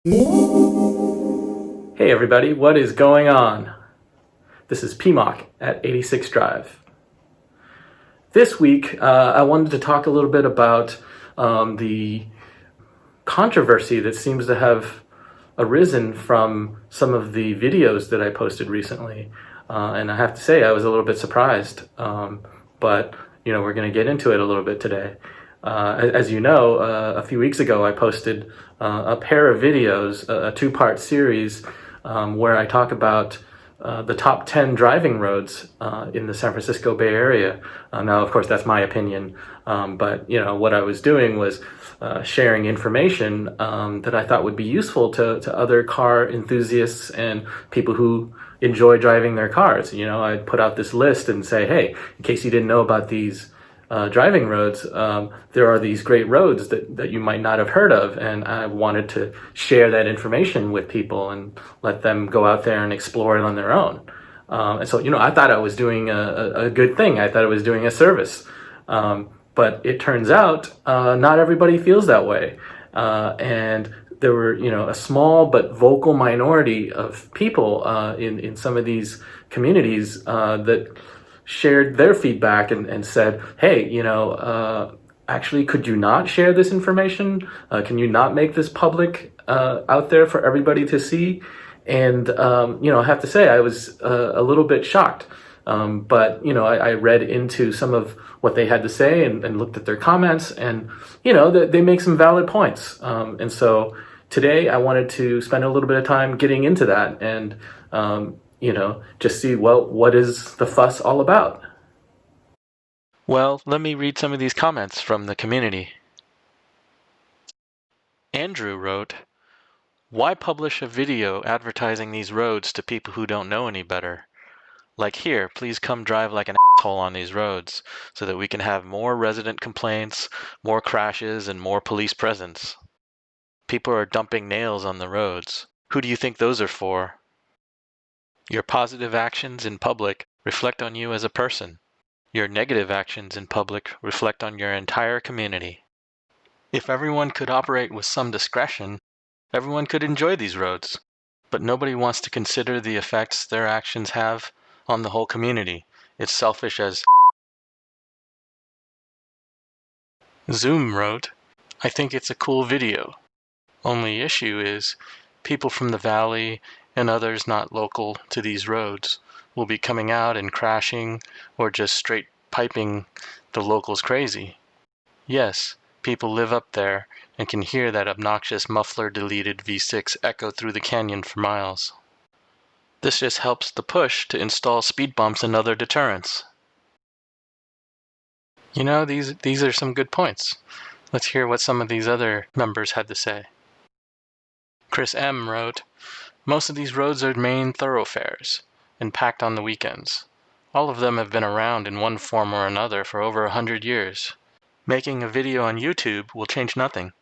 Hey everybody, what is going on? This is PMOC at 86 Drive. This week, I wanted to talk a little bit about the controversy that seems to have arisen from some of the videos that I posted recently. And I have to say, I was a little bit surprised, but we're going to get into it a little bit today. As you know, a few weeks ago, I posted a pair of videos, a two-part series, where I talk about the top 10 driving roads in the San Francisco Bay Area. Now, of course, that's my opinion, but what I was doing was sharing information that I thought would be useful to other car enthusiasts and people who enjoy driving their cars. I'd put out this list and say, hey, in case you didn't know about these driving roads, there are these great roads that you might not have heard of, and I wanted to share that information with people and let them go out there and explore it on their own. And so, I thought I was doing a good thing. I thought I was doing a service. But it turns out not everybody feels that way. And there were, a small but vocal minority of people in some of these communities that shared their feedback and said, hey, actually, could you not share this information? Can you not make this public out there for everybody to see? And, I have to say, I was a little bit shocked. But, I read into some of what they had to say and looked at their comments, and, they make some valid points. And so today I wanted to spend a little bit of time getting into that and, just see, well, what is the fuss all about? Well, let me read some of these comments from the community. Andrew wrote, "Why publish a video advertising these roads to people who don't know any better? Like, here, please come drive like an asshole on these roads so that we can have more resident complaints, more crashes, and more police presence. People are dumping nails on the roads. Who do you think those are for? Your positive actions in public reflect on you as a person. Your negative actions in public reflect on your entire community. If everyone could operate with some discretion, everyone could enjoy these roads. But nobody wants to consider the effects their actions have on the whole community. It's selfish as." Zoom wrote, "I think it's a cool video. Only issue is people from the valley and others not local to these roads will be coming out and crashing or just straight piping the locals crazy. Yes, people live up there and can hear that obnoxious muffler-deleted V6 echo through the canyon for miles. This just helps the push to install speed bumps and other deterrents." These are some good points. Let's hear what some of these other members had to say. Chris M. wrote, "Most of these roads are main thoroughfares and packed on the weekends. All of them have been around in one form or another for over 100 years. Making a video on YouTube will change nothing.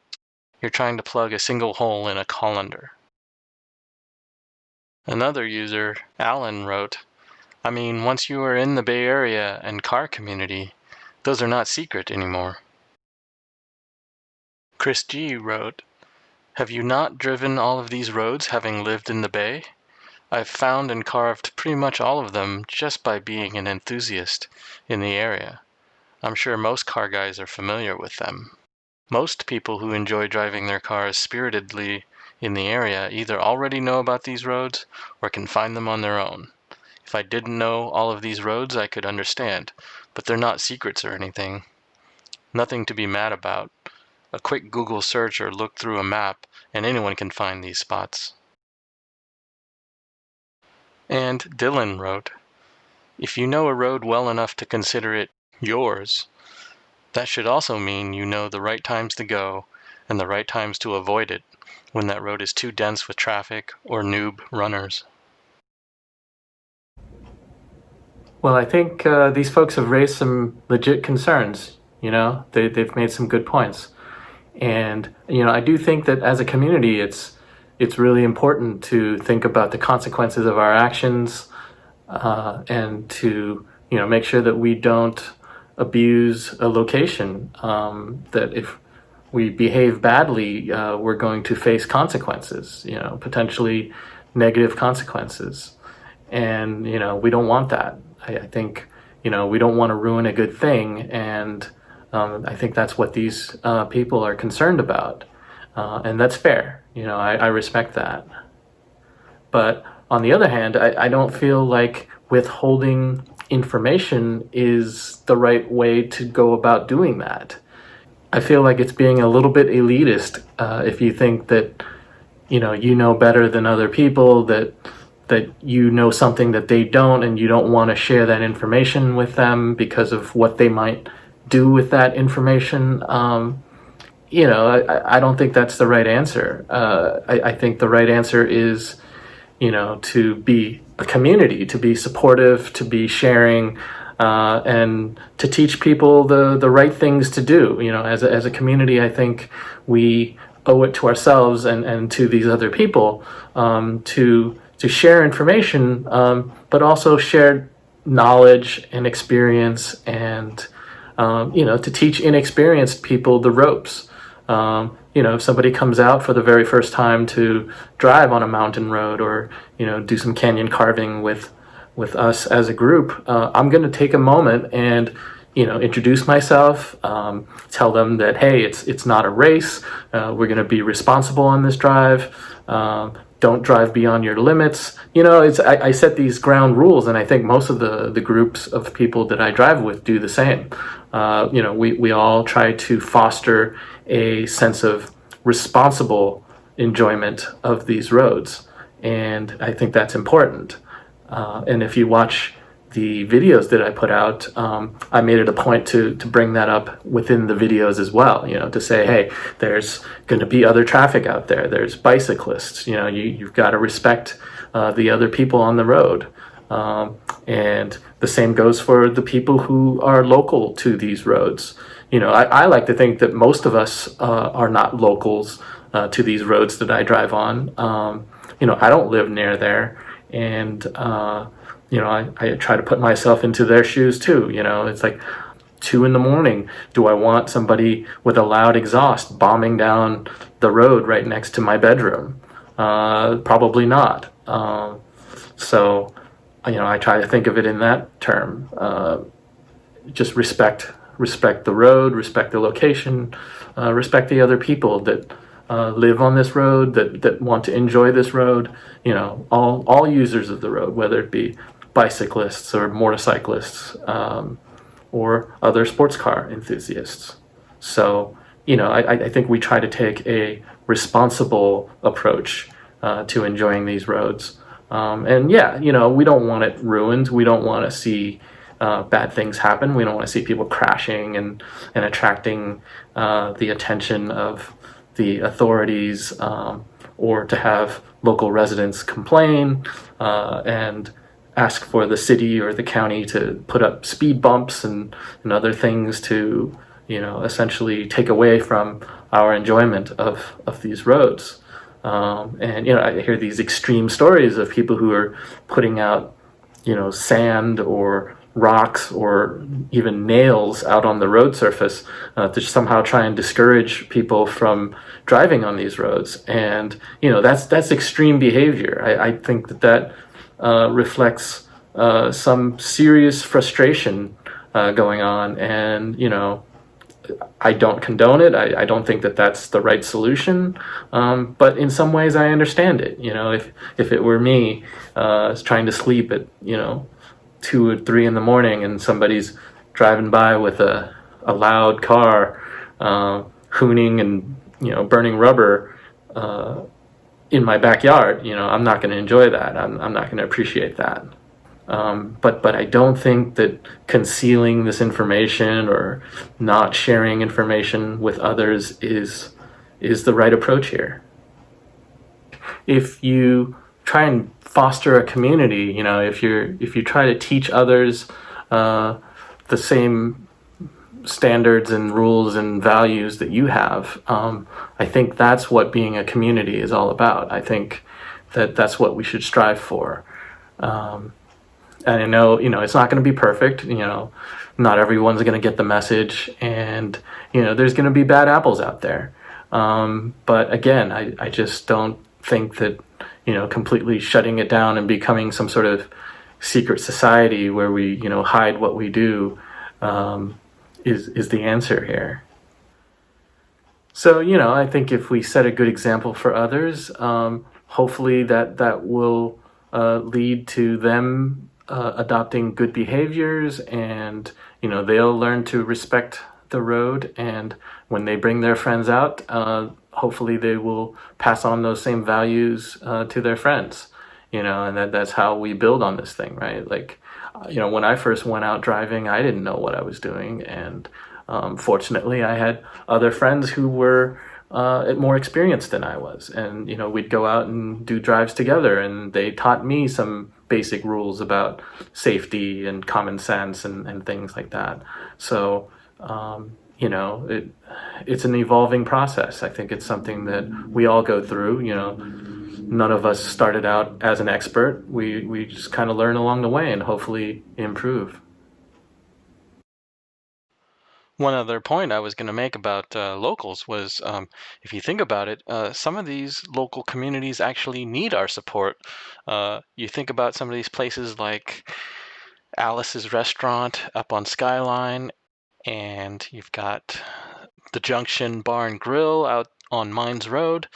You're trying to plug a single hole in a colander." Another user, Alan, wrote, "I mean, once you are in the Bay Area and car community, those are not secret anymore." Chris G. wrote, "Have you not driven all of these roads having lived in the Bay? I've found and carved pretty much all of them just by being an enthusiast in the area. I'm sure most car guys are familiar with them. Most people who enjoy driving their cars spiritedly in the area either already know about these roads or can find them on their own. If I didn't know all of these roads, I could understand, but they're not secrets or anything. Nothing to be mad about. A quick Google search or look through a map, and anyone can find these spots." And Dylan wrote, "If you know a road well enough to consider it yours, that should also mean you know the right times to go and the right times to avoid it when that road is too dense with traffic or noob runners." Well, I think these folks have raised some legit concerns. They've made some good points. And, I do think that as a community, it's really important to think about the consequences of our actions and to, make sure that we don't abuse a location. That if we behave badly, we're going to face consequences, potentially negative consequences. And, we don't want that. I think, we don't want to ruin a good thing. And I think that's what these people are concerned about. And that's fair. I respect that. But on the other hand, I don't feel like withholding information is the right way to go about doing that. I feel like it's being a little bit elitist if you think that you know better than other people, that you know something that they don't, and you don't want to share that information with them because of what they might do with that information. I don't think that's the right answer. I think the right answer is, to be a community, to be supportive, to be sharing, and to teach people the right things to do. As a community, I think we owe it to ourselves and to these other people to share information, but also share knowledge and experience, and to teach inexperienced people the ropes. If somebody comes out for the very first time to drive on a mountain road, or do some canyon carving with us as a group, I'm going to take a moment and introduce myself, tell them that, hey, it's not a race. We're going to be responsible on this drive. Don't drive beyond your limits. I set these ground rules, and I think most of the groups of people that I drive with do the same. We all try to foster a sense of responsible enjoyment of these roads, and I think that's important. And if you watch the videos that I put out, I made it a point to bring that up within the videos as well, to say, hey, there's going to be other traffic out there. There's bicyclists, you've got to respect the other people on the road. And the same goes for the people who are local to these roads. I like to think that most of us are not locals to these roads that I drive on. I don't live near there, and I try to put myself into their shoes too. It's like 2 a.m. Do I want somebody with a loud exhaust bombing down the road right next to my bedroom? Probably not. So I try to think of it in that term. Just respect the road, respect the location, respect the other people that live on this road, that want to enjoy this road. All users of the road, whether it be bicyclists or motorcyclists, or other sports car enthusiasts. So, I think we try to take a responsible approach to enjoying these roads. And yeah, we don't want it ruined. We don't want to see bad things happen. We don't want to see people crashing and attracting the attention of the authorities, or to have local residents complain and ask for the city or the county to put up speed bumps and other things to, essentially take away from our enjoyment of these roads. And I hear these extreme stories of people who are putting out, sand or rocks or even nails out on the road surface to somehow try and discourage people from driving on these roads. And that's extreme behavior. I think that reflects some serious frustration going on, and I don't condone it. I don't think that that's the right solution, but in some ways I understand it. If it were me trying to sleep at 2 or 3 a.m. and somebody's driving by with a loud car, hooning and burning rubber in my backyard, I'm not going to enjoy that. I'm not going to appreciate that. But I don't think that concealing this information or not sharing information with others is the right approach here. If you try and foster a community, if you try to teach others the same standards and rules and values that you have, I think that's what being a community is all about. I think that that's what we should strive for. And I know, it's not going to be perfect. Not everyone's going to get the message, and there's going to be bad apples out there. But again, I just don't think that completely shutting it down and becoming some sort of secret society where we hide what we do is the answer here. So I think if we set a good example for others, hopefully that will lead to them adopting good behaviors, and they'll learn to respect the road, and when they bring their friends out, hopefully they will pass on those same values to their friends, and that's how we build on this thing, right? Like, when I first went out driving, I didn't know what I was doing, and fortunately I had other friends who were more experienced than I was, and we'd go out and do drives together, and they taught me some basic rules about safety and common sense and things like that. So it's an evolving process. I think it's something that we all go through. None of us started out as an expert. We just kind of learn along the way and hopefully improve. One other point I was going to make about locals was, if you think about it, some of these local communities actually need our support. You think about some of these places like Alice's Restaurant up on Skyline, and you've got the Junction Bar and Grill out on Mines Road.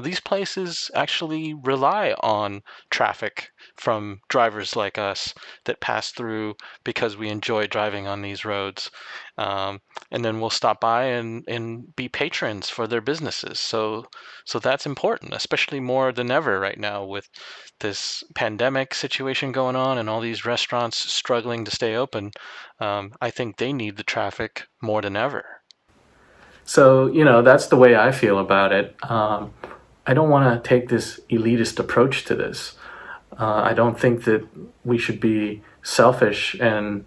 These places actually rely on traffic from drivers like us that pass through because we enjoy driving on these roads. And then we'll stop by and be patrons for their businesses. So that's important, especially more than ever right now with this pandemic situation going on and all these restaurants struggling to stay open. I think they need the traffic more than ever. So, that's the way I feel about it. I don't want to take this elitist approach to this. I don't think that we should be selfish and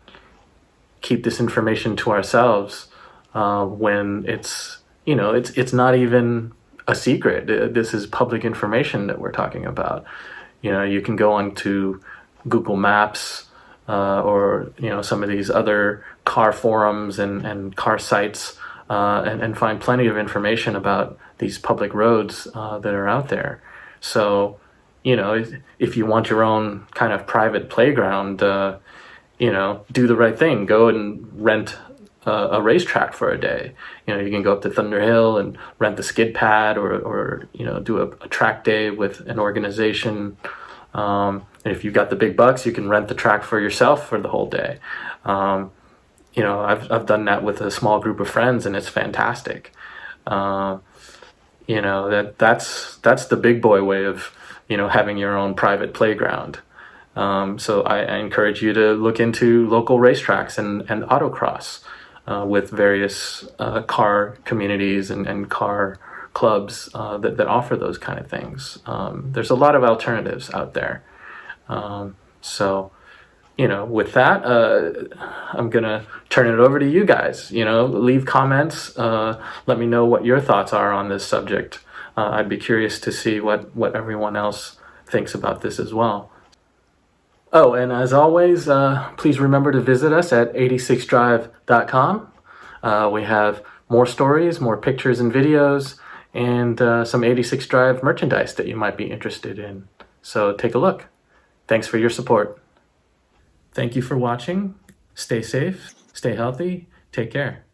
keep this information to ourselves when it's not even a secret. This is public information that we're talking about. You can go onto Google Maps or some of these other car forums and car sites and find plenty of information about these public roads that are out there. So, if you want your own kind of private playground, do the right thing. Go and rent a racetrack for a day. You can go up to Thunder Hill and rent the skid pad, or do a track day with an organization. And if you've got the big bucks, you can rent the track for yourself for the whole day. I've done that with a small group of friends, and it's fantastic. That's the big boy way of having your own private playground. So I encourage you to look into local racetracks and autocross with various car communities and car clubs that offer those kind of things. There's a lot of alternatives out there. With that, I'm going to turn it over to you guys. Leave comments. Let me know what your thoughts are on this subject. I'd be curious to see what everyone else thinks about this as well. Oh, and as always, please remember to visit us at 86drive.com. We have more stories, more pictures and videos, and some 86 Drive merchandise that you might be interested in. So take a look. Thanks for your support. Thank you for watching. Stay safe, stay healthy, take care.